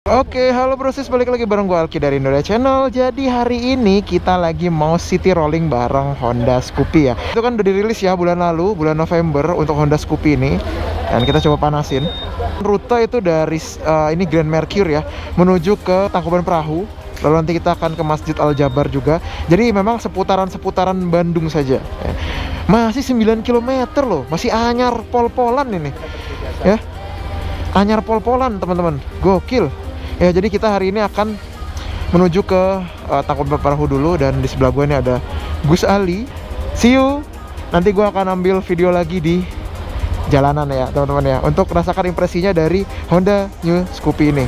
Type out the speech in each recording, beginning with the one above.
Oke, halo brosis, balik lagi bareng gue Alki dari Indonesia Channel. Jadi hari ini kita lagi mau city rolling bareng Honda Scoopy ya. Itu kan udah dirilis ya bulan lalu, bulan November untuk Honda Scoopy ini. Dan kita coba panasin. Rute itu dari ini Grand Mercure ya, menuju ke Tangkuban Perahu. Lalu nanti kita akan ke Masjid Al Jabar juga. Jadi memang seputaran-seputaran Bandung saja ya. Masih 9 km loh, masih anyar pol-polan ini ya. Anyar pol-polan teman-teman, gokil. Ya, jadi kita hari ini akan menuju ke Tangkuban Perahu dulu. Dan di sebelah gue ini ada Gus Ali. See you. Nanti gue akan ambil video lagi di jalanan ya teman-teman ya, untuk merasakan impresinya dari Honda New Scoopy ini.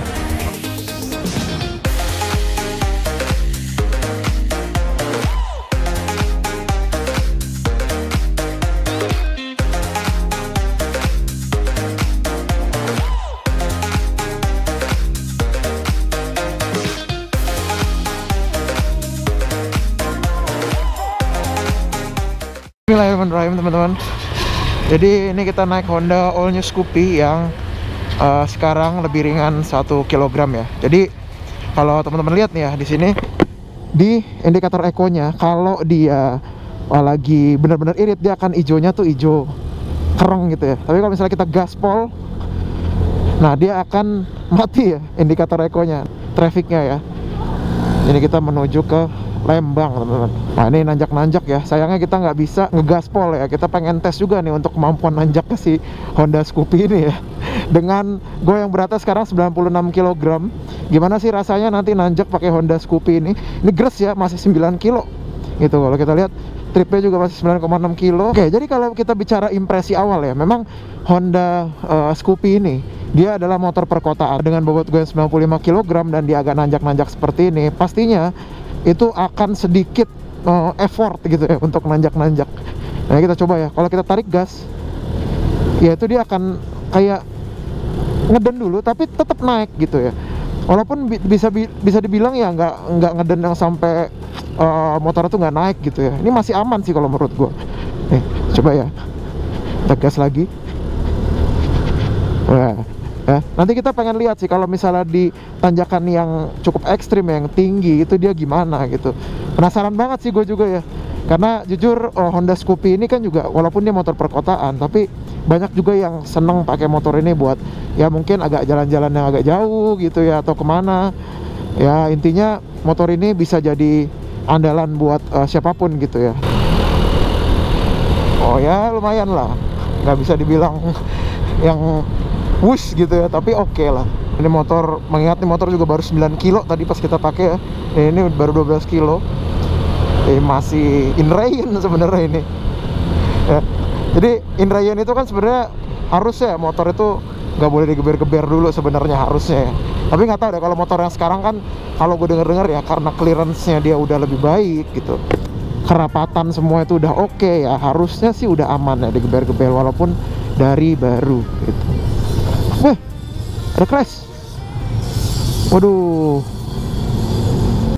Bismillahirrahmanirrahim teman-teman. Jadi ini kita naik Honda All New Scoopy yang sekarang lebih ringan 1 kg ya. Jadi kalau teman-teman lihat nih ya, di sini di indikator ekonya, kalau dia lagi benar-benar irit, dia akan hijaunya tuh hijau kereng gitu ya. Tapi kalau misalnya kita gaspol, nah dia akan mati ya indikator ekonya, trafficnya ya. Jadi kita menuju ke Lembang teman-teman. Nah ini nanjak-nanjak ya. Sayangnya kita nggak bisa ngegaspol ya. Kita pengen tes juga nih untuk kemampuan nanjaknya si Honda Scoopy ini ya. Dengan gue yang beratnya sekarang 96 kg, gimana sih rasanya nanti nanjak pakai Honda Scoopy ini? Ini gres ya, masih 9 kilo gitu. Kalau kita lihat tripnya juga masih 9,6 kilo. Oke, jadi kalau kita bicara impresi awal ya, memang Honda Scoopy ini dia adalah motor perkotaan dengan bobot gue 95 kg dan dia agak nanjak-nanjak seperti ini. Pastinya itu akan sedikit effort gitu ya untuk nanjak-nanjak. Nah kita coba ya, kalau kita tarik gas ya itu dia akan kayak ngeden dulu tapi tetap naik gitu ya. Walaupun bisa dibilang ya nggak ngeden yang sampai motor itu nggak naik gitu ya. Ini masih aman sih kalau menurut gua. Nih coba ya, kita gas lagi. Wah ya, nanti kita pengen lihat sih kalau misalnya di tanjakan yang cukup ekstrim, yang tinggi itu dia gimana gitu. Penasaran banget sih gue juga ya, karena jujur Honda Scoopy ini kan juga walaupun dia motor perkotaan, tapi banyak juga yang seneng pakai motor ini buat ya mungkin agak jalan-jalan yang agak jauh gitu ya, atau kemana ya. Intinya motor ini bisa jadi andalan buat siapapun gitu ya. Oh ya lumayan lah, nggak bisa dibilang yang wush gitu ya, tapi oke lah. Ini motor, mengingat nih motor juga baru 9 kilo tadi pas kita pakai ya. Ini baru 12 kilo. Masih in rain sebenarnya ini ya. Jadi in rain itu kan sebenarnya harusnya motor itu nggak boleh digeber-geber dulu sebenarnya harusnya ya. Tapi nggak tahu deh kalau motor yang sekarang kan, kalau gue denger-dengar ya, karena clearance-nya dia udah lebih baik gitu, kerapatan semua itu udah oke ya, harusnya sih udah aman ya digeber-geber walaupun dari baru gitu. Wih, ada crash. Waduh,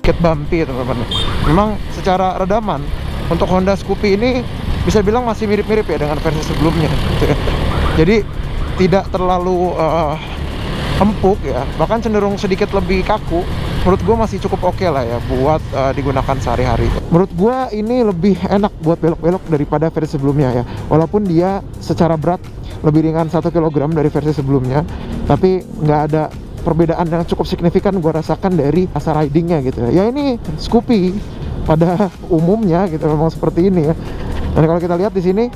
sedikit bumpy teman-teman. Memang secara redaman untuk Honda Scoopy ini bisa bilang masih mirip-mirip ya dengan versi sebelumnya gitu ya. Jadi tidak terlalu empuk ya, bahkan cenderung sedikit lebih kaku. Menurut gue masih cukup oke lah ya buat digunakan sehari-hari. Menurut gue ini lebih enak buat belok-belok daripada versi sebelumnya ya. Walaupun dia secara berat lebih ringan 1 kg dari versi sebelumnya, tapi nggak ada perbedaan yang cukup signifikan gue rasakan dari rasa ridingnya gitu ya. Ya ini Scoopy pada umumnya gitu memang seperti ini ya. Dan kalau kita lihat di sini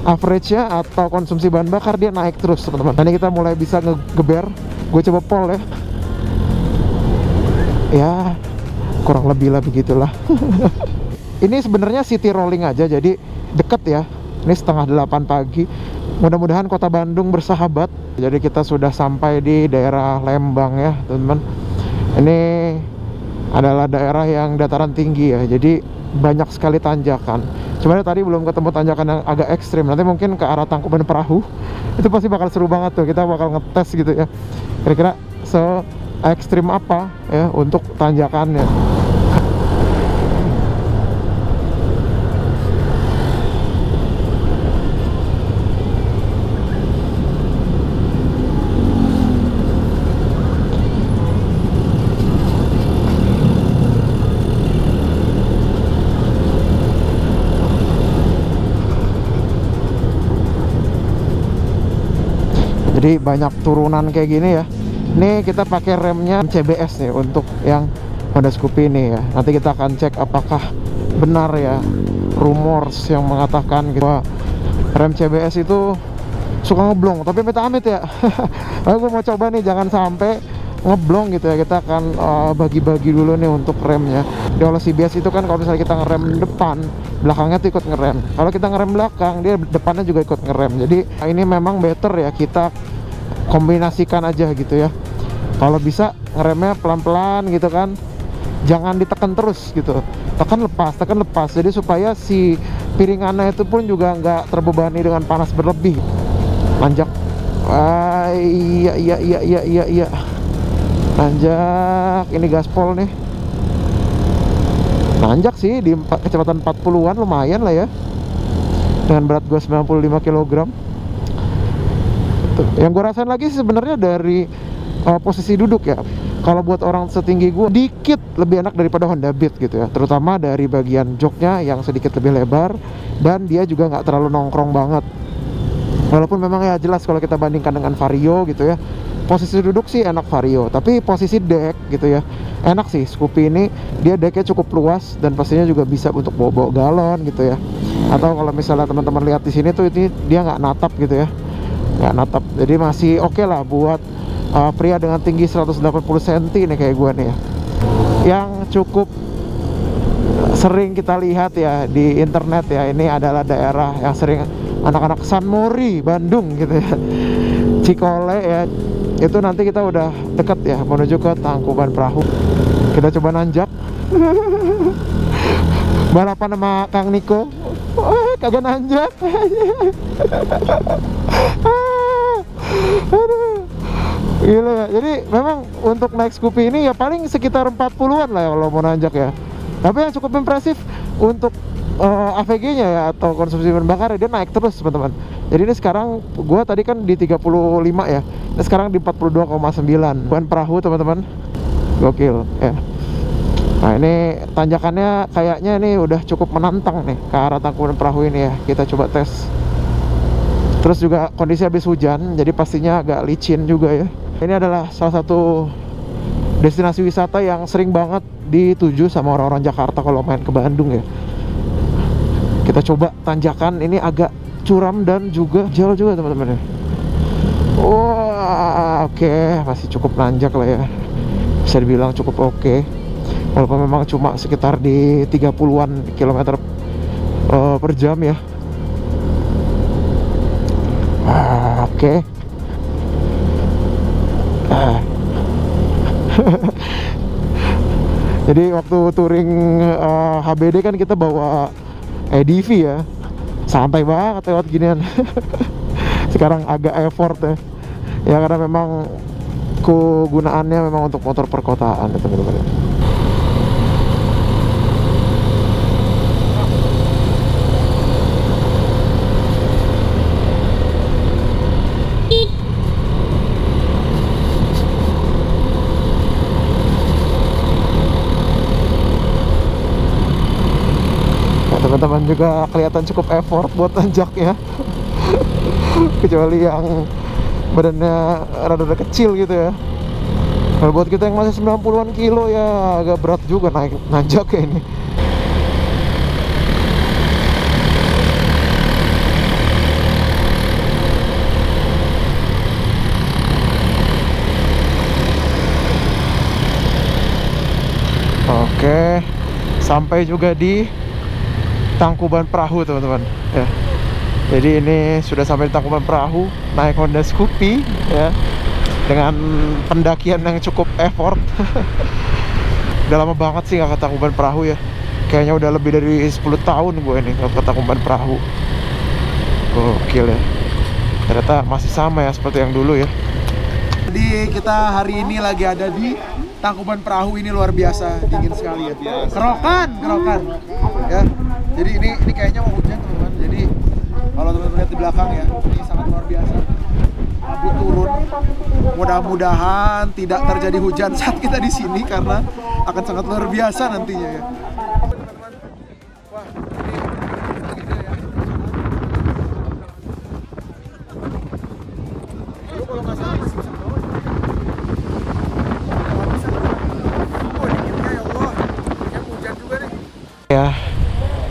average-nya atau konsumsi bahan bakar dia naik terus teman-teman. Nah, ini kita mulai bisa ngegeber. Gue coba pol ya. Ya kurang lebih lah begitulah. Ini sebenarnya city rolling aja, jadi deket ya. Ini setengah 8 pagi. Mudah-mudahan kota Bandung bersahabat. Jadi kita sudah sampai di daerah Lembang ya teman-teman. Ini adalah daerah yang dataran tinggi ya, jadi banyak sekali tanjakan. Sebenarnya tadi belum ketemu tanjakan yang agak ekstrim. Nanti mungkin ke arah Tangkuban Perahu itu pasti bakal seru banget tuh. Kita bakal ngetes gitu ya, kira-kira se ekstrim apa ya untuk tanjakannya. Jadi banyak turunan kayak gini ya. Ini kita pakai remnya CBS nih untuk yang Honda Scoopy ini ya. Nanti kita akan cek apakah benar ya rumors yang mengatakan bahwa rem CBS itu suka ngeblong, tapi amit-amit ya. Aku mau coba nih jangan sampai ngeblong gitu ya. Kita akan bagi-bagi dulu nih untuk remnya. Di oleh CBS itu kan kalau misalnya kita ngerem depan, belakangnya tuh ikut ngerem. Kalau kita ngerem belakang, dia depannya juga ikut ngerem. Jadi ini memang better ya kita kombinasikan aja gitu ya. Kalau bisa ngeremnya pelan-pelan gitu kan, jangan ditekan terus gitu. Tekan lepas. Jadi supaya si piringannya itu pun juga nggak terbebani dengan panas berlebih. Nanjak. Iya. Nanjak. Ini gaspol nih. Nanjak sih di kecepatan 40-an lumayan lah ya. Dengan berat gue 95 kg. Yang gue rasain lagi sebenarnya dari posisi duduk ya. Kalau buat orang setinggi gue dikit lebih enak daripada Honda Beat gitu ya. Terutama dari bagian joknya yang sedikit lebih lebar. Dan dia juga nggak terlalu nongkrong banget. Walaupun memang ya jelas kalau kita bandingkan dengan Vario gitu ya, posisi duduk sih enak Vario, tapi posisi deck gitu ya enak sih Scoopy ini. Dia decknya cukup luas dan pastinya juga bisa untuk bawa-bawa galon gitu ya. Atau kalau misalnya teman-teman lihat di sini tuh ini dia nggak natap gitu ya, nggak natap. Jadi masih oke lah buat pria dengan tinggi 180 cm nih kayak gue nih ya. Yang cukup sering kita lihat ya di internet ya, ini adalah daerah yang sering anak-anak San Mori, Bandung gitu ya, Cikole ya. Itu nanti kita udah deket ya menuju ke Tangkuban Perahu. Kita coba nanjak. Balapan sama Kang Niko. Kagak nanjak. Aduh. Gila ya. Jadi memang untuk naik Scoopy ini ya paling sekitar 40-an lah ya kalau mau nanjak ya. Tapi yang cukup impresif untuk AVG-nya ya atau konsumsi bahan bakar dia naik terus teman-teman. Jadi ini sekarang gua tadi kan di 35 ya. Ini sekarang di 42,9. Ban perahu teman-teman. Gokil ya. Nah, ini tanjakannya kayaknya ini udah cukup menantang nih ke arah Tangkuban Perahu ini ya. Kita coba tes. Terus juga kondisi habis hujan, jadi pastinya agak licin juga ya. Ini adalah salah satu destinasi wisata yang sering banget dituju sama orang-orang Jakarta kalau main ke Bandung ya. Kita coba tanjakan ini agak curam dan juga jauh juga teman-teman ya. Wah, oke, masih cukup nanjak lah ya. Bisa dibilang cukup oke. Walaupun memang cuma sekitar di 30-an kilometer per jam ya. Oke. Jadi waktu touring HBD kan kita bawa EDV ya, santai banget lewat ginian. Sekarang agak effort ya karena memang kegunaannya memang untuk motor perkotaan ya teman-teman. Teman-teman juga kelihatan cukup effort buat tanjak ya. Kecuali yang badannya rada-rada kecil gitu ya. Kalau buat kita yang masih 90-an kilo ya agak berat juga naik nanjak kayak ini. Oke, sampai juga di Tangkuban Perahu teman-teman ya. Jadi ini sudah sampai di Tangkuban Perahu, naik Honda Scoopy ya, dengan pendakian yang cukup effort. Udah lama banget sih gak ke Tangkuban Perahu ya. Kayaknya udah lebih dari 10 tahun gue ini gak ke Tangkuban Perahu. Gokil ya. Ternyata masih sama ya seperti yang dulu ya. Jadi kita hari ini lagi ada di Tangkuban Perahu, ini luar biasa dingin sekali ya. Kerokan ya. Jadi ini kayaknya mau hujan teman-teman. Jadi kalau teman-teman lihat di belakang ya, ini sangat luar biasa. Abu turun. Mudah-mudahan tidak terjadi hujan saat kita di sini karena akan sangat luar biasa nantinya ya. Teman-teman, wah ini gitu ya. Lu kalau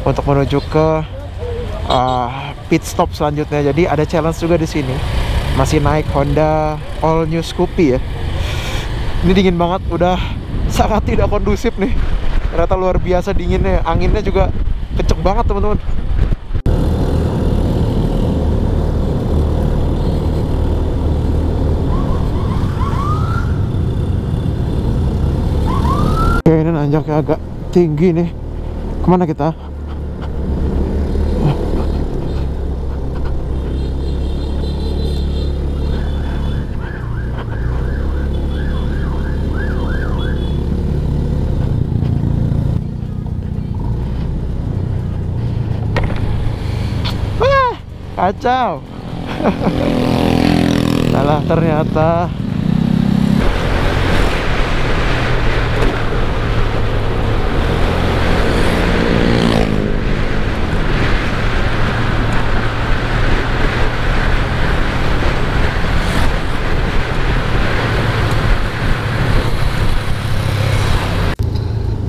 untuk menuju ke pit stop selanjutnya. Jadi ada challenge juga di sini. Masih naik Honda All New Scoopy ya. Ini dingin banget, udah sangat tidak kondusif nih. Ternyata luar biasa dinginnya, anginnya juga kenceng banget teman-teman. Oke, ini nanjaknya agak tinggi nih. Kemana kita? Kacau. Salah ternyata.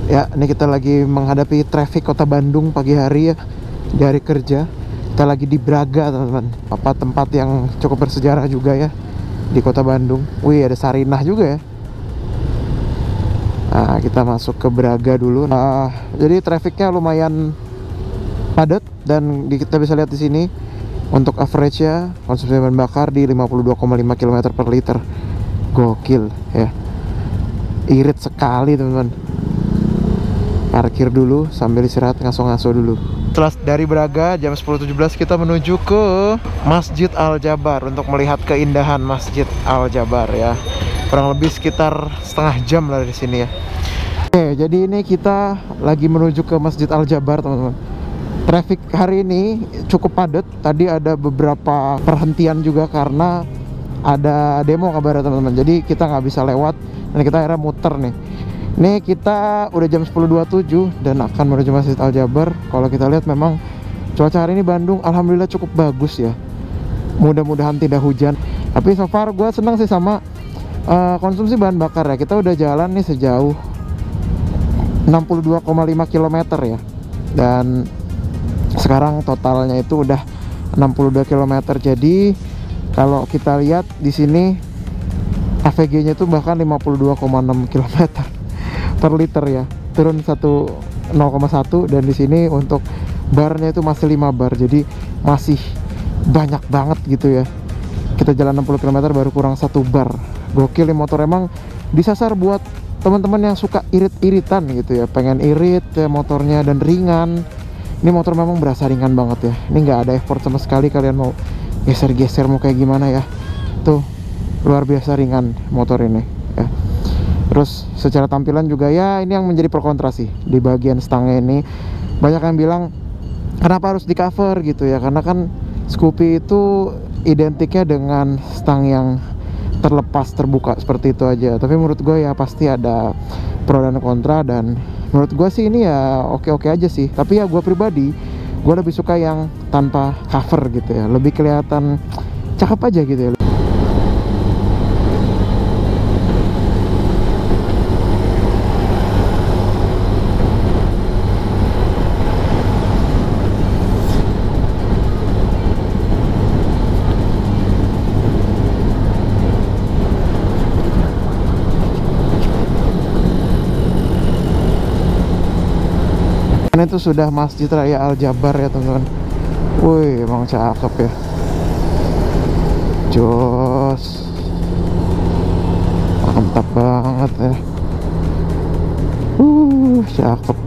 Ya, ini kita lagi menghadapi traffic kota Bandung pagi hari ya, di hari kerja. Kita lagi di Braga teman-teman, tempat yang cukup bersejarah juga ya di kota Bandung. Wih, ada Sarinah juga ya. Nah, kita masuk ke Braga dulu. Jadi trafficnya lumayan padat dan kita bisa lihat di sini untuk average-nya konsumsi bahan bakar di 52,5 km per liter. Gokil ya. Irit sekali teman-teman. Parkir dulu sambil istirahat, ngaso-ngaso dulu. Setelah dari Braga jam 10.17 kita menuju ke Masjid Al-Jabar untuk melihat keindahan Masjid Al-Jabar ya. Kurang lebih sekitar setengah jam lah dari sini ya. Oke, jadi ini kita lagi menuju ke Masjid Al-Jabar teman-teman. Traffic hari ini cukup padat. Tadi ada beberapa perhentian juga karena ada demo kabarnya teman-teman. Jadi kita nggak bisa lewat dan kita akhirnya muter nih. Nih kita udah jam 10.27 dan akan menuju Masjid Al-Jabar. Kalau kita lihat memang cuaca hari ini Bandung alhamdulillah cukup bagus ya. Mudah-mudahan tidak hujan. Tapi so far gue seneng sih sama konsumsi bahan bakar ya. Kita udah jalan nih sejauh 62,5 km ya. Dan sekarang totalnya itu udah 62 km. Jadi kalau kita lihat di sini AVG-nya itu bahkan 52,6 km per liter ya, turun 0,1 dan di sini untuk barnya itu masih 5 bar, jadi masih banyak banget gitu ya. Kita jalan 60 km baru kurang 1 bar. Gokil nih motor, emang disasar buat teman-teman yang suka irit-iritan gitu ya, pengen irit ya motornya dan ringan. Ini motor memang berasa ringan banget ya, ini nggak ada effort sama sekali. Kalian mau geser-geser mau kayak gimana ya, tuh luar biasa ringan motor ini ya. Terus secara tampilan juga ya, ini yang menjadi pro kontra sih di bagian stangnya ini. Banyak yang bilang kenapa harus di cover gitu ya, karena kan Scoopy itu identiknya dengan stang yang terlepas terbuka seperti itu aja. Tapi menurut gue ya pasti ada pro dan kontra, dan menurut gue sih ini ya oke-oke aja sih. Tapi ya gue pribadi, gue lebih suka yang tanpa cover gitu ya, lebih kelihatan cakep aja gitu ya. Itu sudah Masjid Raya Al-Jabar ya teman-teman. Wih, emang cakep ya, jos, mantap banget ya. Cakep.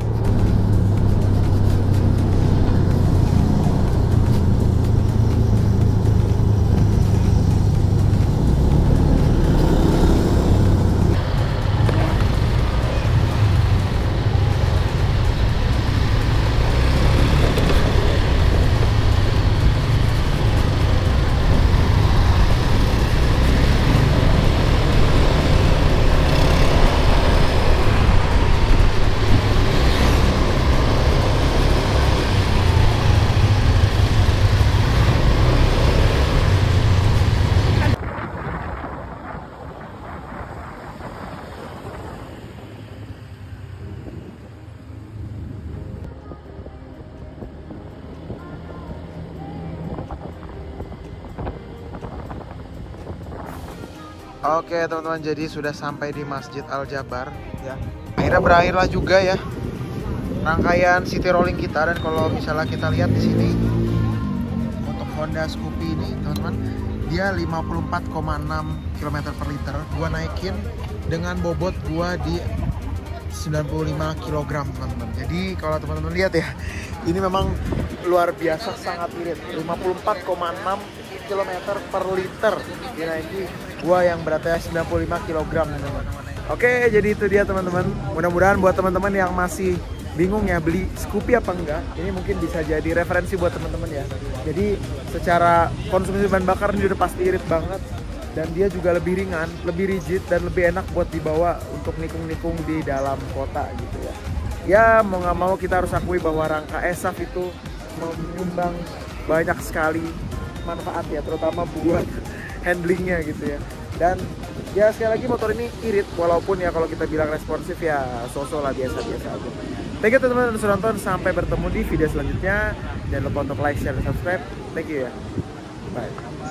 Oke teman-teman, jadi sudah sampai di Masjid Al Jabar ya. Akhirnya berakhirlah juga ya rangkaian city rolling kita. Dan kalau misalnya kita lihat di sini untuk Honda Scoopy ini teman-teman, dia 54,6 km per liter. Gua naikin dengan bobot gua di 95 kg teman-teman. Jadi kalau teman-teman lihat ya, ini memang luar biasa, sangat irit. 54,6 km per liter dinaiki gua yang beratnya 95 kg teman-teman. Oke, jadi itu dia teman-teman. Mudah-mudahan buat teman-teman yang masih bingung ya beli Scoopy apa enggak, ini mungkin bisa jadi referensi buat teman-teman ya. Jadi secara konsumsi bahan bakar ini udah pasti irit banget, dan dia juga lebih ringan, lebih rigid, dan lebih enak buat dibawa untuk nikung-nikung di dalam kota gitu ya. Ya mau nggak mau kita harus akui bahwa rangka ESAF itu menyumbang banyak sekali manfaat ya, terutama buat handlingnya gitu ya. Dan ya sekali lagi motor ini irit, walaupun ya kalau kita bilang responsif ya so-so lah, biasa-biasa aja. Thank you teman-teman sudah nonton, sampai bertemu di video selanjutnya. Jangan lupa untuk like, share, dan subscribe. Thank you ya. Bye.